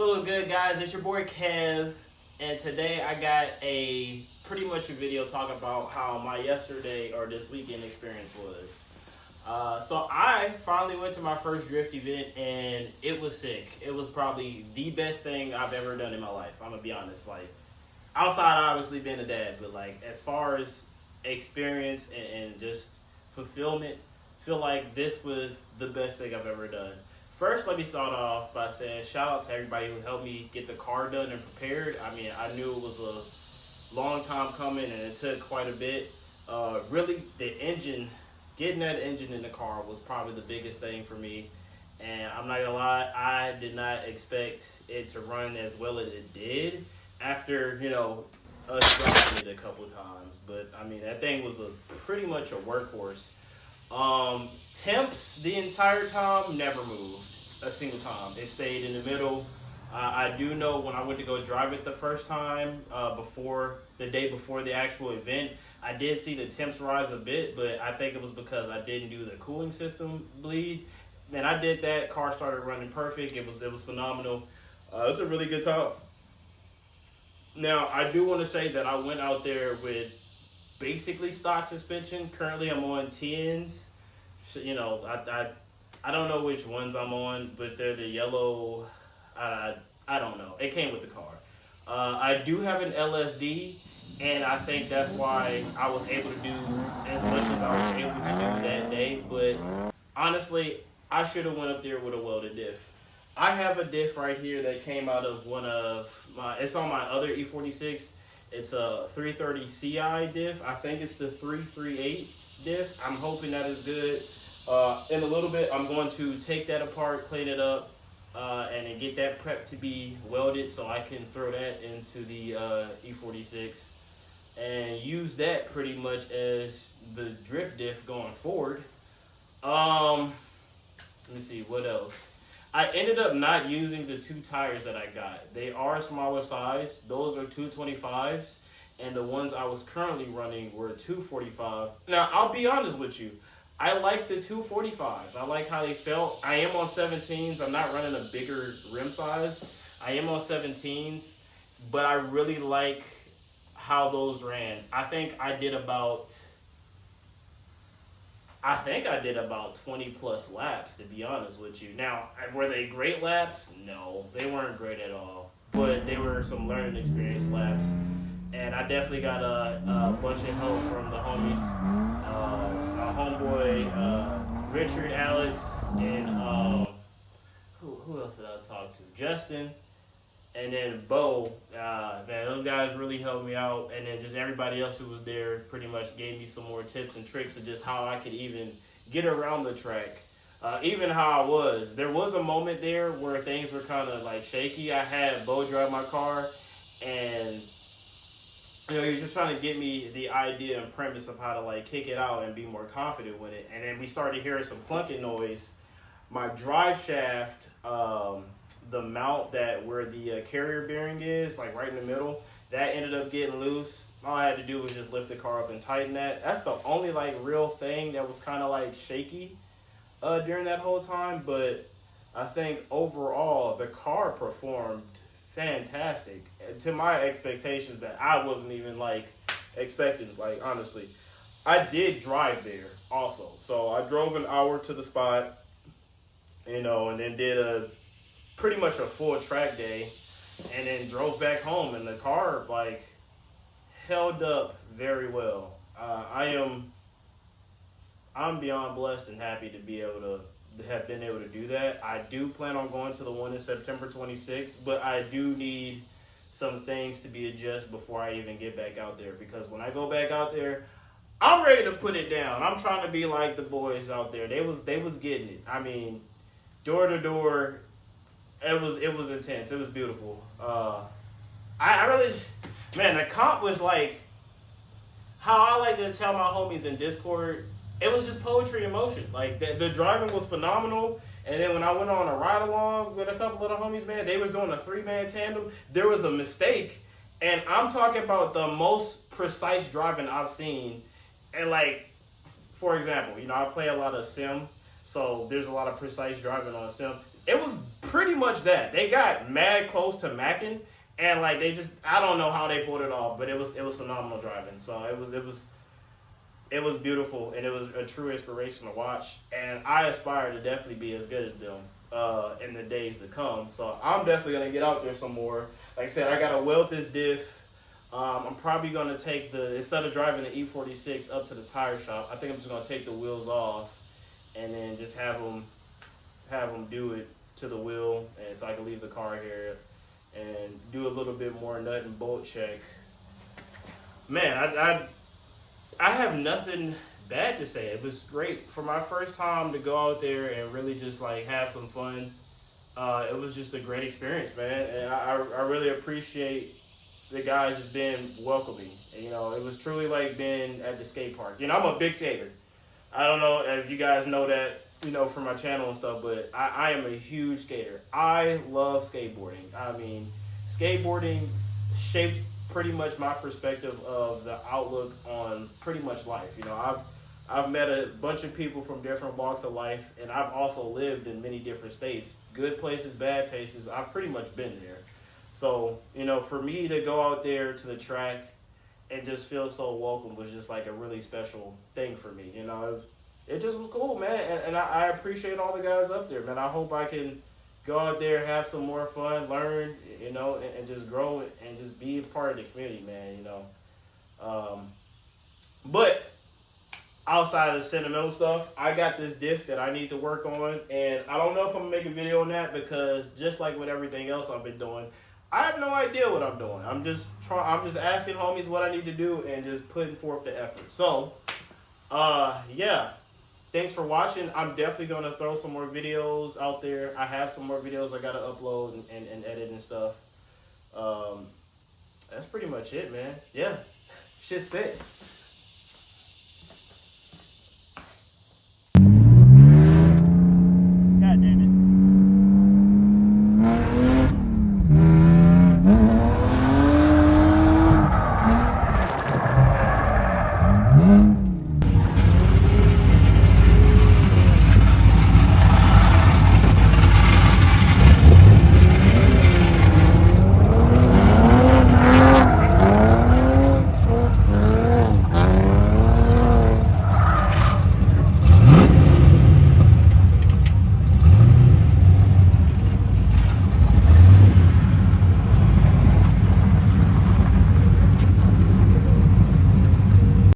So good, guys? It's your boy Kev, and today I got a pretty much a video talking about how my yesterday or this weekend experience was. So I finally went to my first drift event, and it was sick. It was probably the best thing I've ever done in my life. I'm gonna be honest. Like, outside obviously being a dad, but like as far as experience and just fulfillment, feel like this was the best thing I've ever done. First, let me start off by saying shout out to everybody who helped me get the car done and prepared. I mean, I knew it was a long time coming and it took quite a bit. Really, getting that engine in the car was probably the biggest thing for me. And I'm not gonna lie, I did not expect it to run as well as it did after, us driving it a couple of times. But I mean, that thing was pretty much a workhorse. Temps the entire time never moved a single time. It stayed in the middle. I do know when I went to go drive it the first time, the day before the actual event, I did see the temps rise a bit, but I think it was because I didn't do the cooling system bleed. Man, I did that. Car started running perfect. It was phenomenal. It was a really good time. Now, I do want to say that I went out there with basically stock suspension. Currently, I'm on 10s. So, I don't know which ones I'm on, but they're the yellow. I don't know. It came with the car. I do have an LSD, and I think that's why I was able to do as much as I was able to do that day. But honestly, I should have went up there with a welded diff. I have a diff right here that came out of it's on my other E46. It's a 330 CI diff. I think it's the 338 diff. I'm hoping that is good. In a little bit, I'm going to take that apart, clean it up, and then get that prepped to be welded so I can throw that into the E46 and use that pretty much as the drift diff going forward. Let me see, what else? I ended up not using the two tires that I got. They are smaller size. Those are 225s, and the ones I was currently running were 245. Now, I'll be honest with you. I like the 245s. I like how they felt. I am on 17s. I'm not running a bigger rim size. I am on 17s, but I really like how those ran. I think I did about 20 plus laps, to be honest with you. Now, were they great laps? No, they weren't great at all. But they were some learning experience laps. And I definitely got a bunch of help from the homies. My homeboy, Richard, Alex, and who else did I talk to? Justin, and then Bo. Man, those guys really helped me out. And then just everybody else who was there pretty much gave me some more tips and tricks of just how I could even get around the track. Even how I was. There was a moment there where things were kind of like shaky. I had Bo drive my car, and he was just trying to get me the idea and premise of how to like kick it out and be more confident with it. And then we started hearing some clunking noise. My drive shaft, the mount where the carrier bearing is, like right in the middle, that ended up getting loose. All I had to do was just lift the car up and tighten that. That's the only like real thing that was kind of like shaky during that whole time. But I think overall the car performed fantastic to my expectations that I wasn't even like expecting. Like, honestly, I did drive there also, so I drove an hour to the spot, and then did pretty much a full track day, and then drove back home, and the car like held up very well. I'm beyond blessed and happy to be able to have been able to do that. I do plan on going to the one in September 26th, but I do need some things to be adjusted before I even get back out there, because when I go back out there, I'm ready to put it down. I'm trying to be like the boys out there. They was getting it. I mean, door to door, it was intense. It was beautiful. I really, man, the comp was like how I like to tell my homies in Discord. It was just poetry in motion. Like, the driving was phenomenal. And then when I went on a ride along with a couple of the homies, man, they was doing a 3-man tandem. There was a mistake. And I'm talking about the most precise driving I've seen. And like, for example, I play a lot of sim. So there's a lot of precise driving on sim. It was pretty much that. They got mad close to macking, and like they just, I don't know how they pulled it off, but it was phenomenal driving. So it was beautiful, and it was a true inspiration to watch. And I aspire to definitely be as good as them in the days to come. So I'm definitely gonna get out there some more. Like I said, I gotta weld this diff. I'm probably gonna take instead of driving the E46 up to the tire shop, I think I'm just gonna take the wheels off, and then just have them do it to the wheel, and so I can leave the car here and do a little bit more nut and bolt check. Man, I have nothing bad to say. It was great for my first time to go out there and really just like have some fun. It was just a great experience, man, and I really appreciate the guys just being welcoming. And, you know, it was truly like being at the skate park. You know, I'm a big skater. I don't know if you guys know that, you know, from my channel and stuff, but I am a huge skater. I love skateboarding. I mean, skateboarding shaped pretty much my perspective of the outlook on pretty much life. You know, I've met a bunch of people from different walks of life, and I've also lived in many different states. Good places, bad places. I've pretty much been there. So, you know, for me to go out there to the track and just feel so welcome was just like a really special thing for me. You know, it just was cool, man. And I appreciate all the guys up there, man. I hope I can go out there, have some more fun, learn, you know, and just grow and just be a part of the community, man, you know. But outside of the sentimental stuff, I got this diff that I need to work on, and I don't know if I'm gonna make a video on that because just like with everything else I've been doing, I have no idea what I'm doing. I'm just asking homies what I need to do and just putting forth the effort. So, yeah. Thanks for watching. I'm definitely going to throw some more videos out there. I have some more videos I got to upload and edit and stuff. That's pretty much it, man. Yeah. Shit's set.